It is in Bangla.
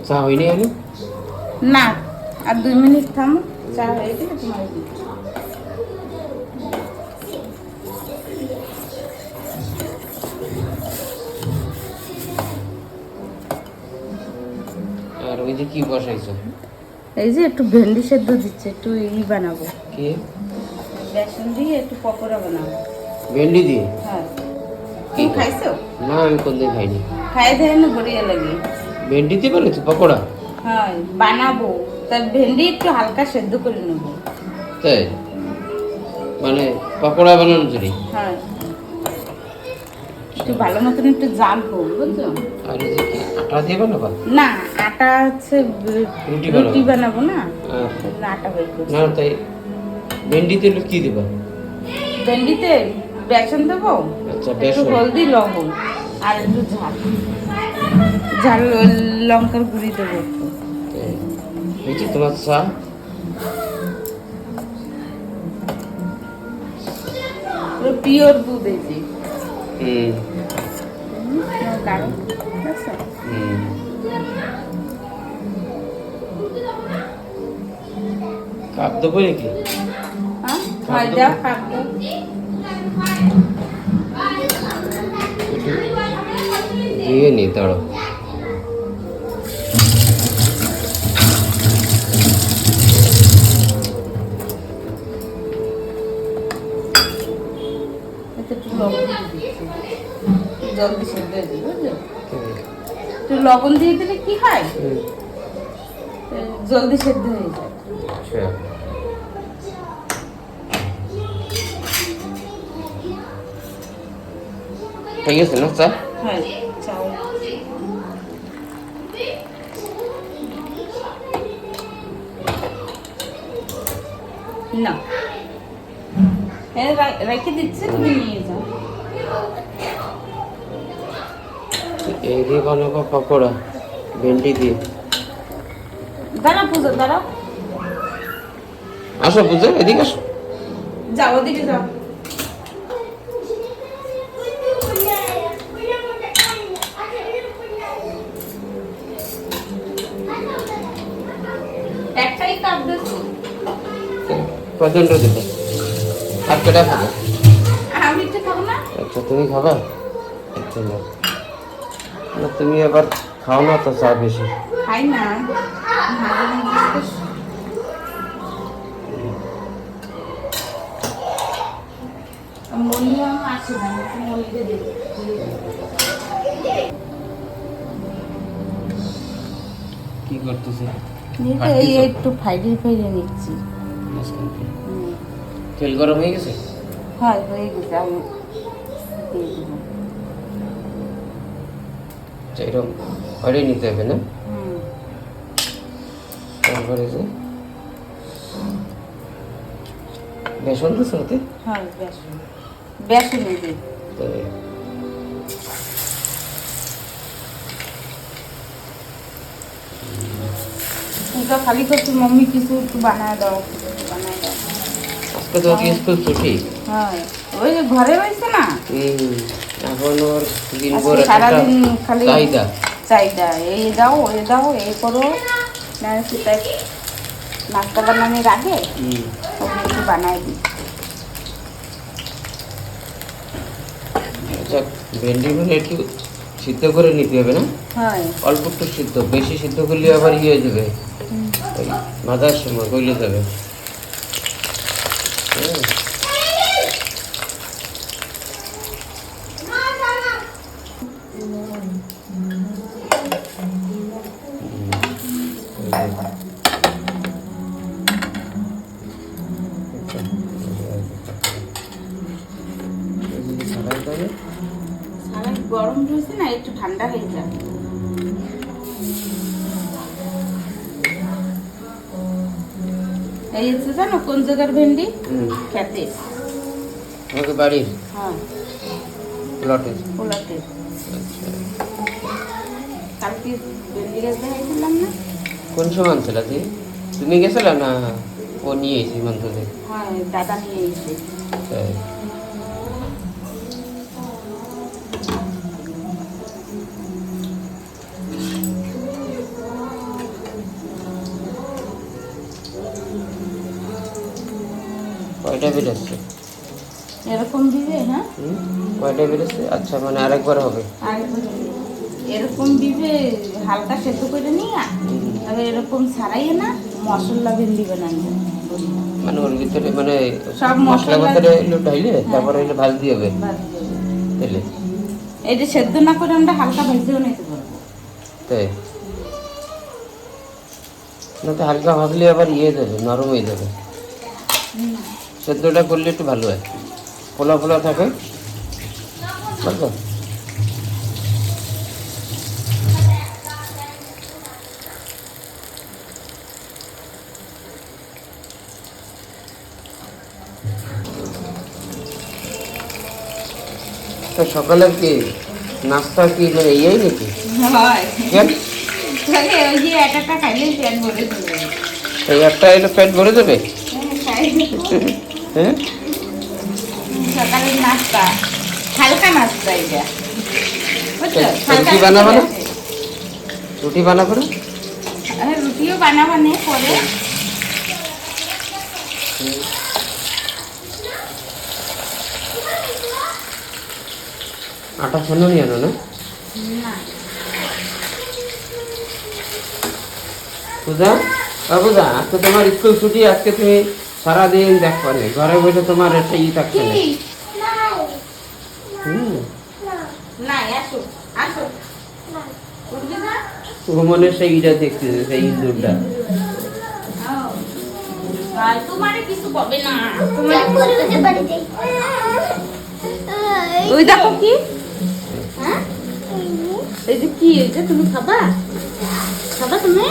চা হয়নি আমি না, আর 2 মিনিট থামো, চা হয়ে গেলে তোমার দিই। আর ওই যে কি বসাইছো? এই যে একটু ভেন্ডি সেদ্ধ দিচ্ছে, একটু বানাবো, কি বেসন দিয়ে একটু পকোড়া বানাবো। ভেন্ডি দিয়ে? হ্যাঁ, তুমি খাইছো? না, আমি কোনদিন খাইনি। খাই দেয় না, বড়িয়া লাগে। ভেন্ডি দিয়ে বানাইছো পকোড়া? হ্যাঁ, বানাবো, তার ভেন্ডি একটু হালকা সেদ্ধ করে নেবো। তাই মানে পকোড়া বানানোর জন্য? হ্যাঁ, একটু ভালো মতন একটু জাল হোক, বুঝছো? আর এই যে কি আটা দিয়ে বানাবা? না, আটা হচ্ছে রুটি বানাবো না, আটা বের করছি। না, তাই ভেন্ডিতে কি দেবা? ভেন্ডিতে বেসন দেবো, আচ্ছা, একটু বেসন। হলদি, লবণ আর একটু ঝাল ঝাল লঙ্কার গুঁড়ি দেবো একটু। এই যে তোমার চা। পিওর দুধ, এই যে গাঢ়, বুঝছো? কাপ দেবো নাকি? হ্যাঁ, ময়দা কাপ দাও। দিয়ে নি দাঁড়ো। এতে একটু লবণ দিয়ে দিচ্ছি, জলদি সেদ্ধ হয়ে যাবে, বুঝলো? একটু লবণ দিয়ে দিলে কি হয়, জলদি সেদ্ধ হয়ে যায়। আচ্ছা, ঠিক আছে না চা? হ্যাঁ, চাও না, হ্যাঁ রেখে দিচ্ছে, তুমি নিয়ে যাও। এই দিয়ে বানাবো পকোড়া ভেন্ডি দিয়ে। দাঁড়াও পূজা, দাঁড়াও, আসো বুঝে এদিকে আসো। যাও ওদিকে যাও। একটাই কাপ দিচ্ছি, প্রচন্ড দেবো আর কেটা খাবে? আমি একটু খাবো না। আচ্ছা, তুমি খাবা? আচ্ছা, না না, তুমি আবার খাও না তো চা বেশি। খাই না, মাঝে মাঝে মনিয়া আসে না, মনিকে দেবো। কি করতেছে? এই একটু ফাইডে ফাইডে নিচ্ছি। তেল গরম হয়ে গেছে? হয়, হয়ে গেছে, আমি দিয়ে দেবো। এরকম হরে নিতে হবে না? তারপরে যে বেসন দিচ্ছে ওতে? হ্যাঁ, বেসন বেসন দিয়ে पूजा खाली करती मम्मी কিছু একটু বানায় দাও, কিছু একটু বানায় দাও। আজকে তো কি স্কুল ছুটি? হ্যাঁ, ওই যে ঘরে রয়েছে না, এখন ওর দিন ভর সারাদিন খালি চাহিদা চাহিদা, এই দাও ওই দাও, এই করো না, সেটাই নাস্তা বানানোর আগে ওকে একটু বানায় দিই। আচ্ছা, ভেন্ডিগুলো একটু সিদ্ধ করে নিতে হবে না? হ্যাঁ, অল্প একটু সিদ্ধ, বেশি সিদ্ধ করলে আবার ইয়ে হয়ে যাবে, ওই ভাজার সময় গলে যাবে। সারা গরম রয়েছে না, একটু ঠান্ডা হয়ে যাবে। এই হচ্ছে জানো কোন জায়গার ভেন্ডি? খেতে, আমাকে বাড়ির? হ্যাঁ, প্লটের। পোলাতে। আচ্ছা, কালকে ভেন্ডি গাছ দেখাইছিলাম না? কোন সময় আনছিল? তুমি গেছিল না ও নিয়ে এসেছি মন্ত্র থেকে? হ্যাঁ, দাদা নিয়ে এসে। কয়টা বেরোচ্ছে? এরকম দিবে, হ্যাঁ কয়টা বেরোচ্ছে? আচ্ছা, মানে আরেকবার হবে। আরেকবার দিবে। এরকম দিবে, হালকা সেদ্ধ করে নিয়ে তবে এরকম ছাড়াইয়ে না মশলা ভেন্ডি বানানো মানে ওর ভিতরে মানে সব মশলা মশলা ভিতরে এলো ঢাইলে তারপরে এলো ভাজতে হবে তেলে। এই যে সেদ্ধ না করে আমরা হালকা ভেজেও নিতে পারবো। তাই না, তো হালকা ভাজলে আবার ইয়ে যাবে, নরম হয়ে যাবে। সেদ্ধটা করলে একটু ভালো হয়, ফোলা ফোলা থাকে, বুঝলো? তো সকালে কি নাস্তা কি মানে ইয়েই নাকি? হয় কেন? তাহলে ওই যে একটা খাইলেই পেট ভরে যাবে। এই একটা এলো পেট ভরে যাবে। হ্যাঁ, সকালের নাস্তা, হালকা নাস্তা এটা, বুঝছো? রুটি বানাবো না? রুটি বানাবো না? রুটিও বানাবো না পরে। আটা ছানো নিয়ে আনো না? না পূজা, পূজা, আজকে তোমার স্কুল ছুটি, আজকে তুমি সারাদিন দেখো না, ঘরে বসে তোমার একটা ই থাকছে না। হুম, না আসো আসো উঠবি না? সুমনের সেই ইটা দেখতেছে, সেই ইন্দুরটা। তোমারে কিছু পাবে না, ওই দেখো কি, হ্যাঁ এই যে কি, এই যে তুমি খাবা, খাবা তুমি?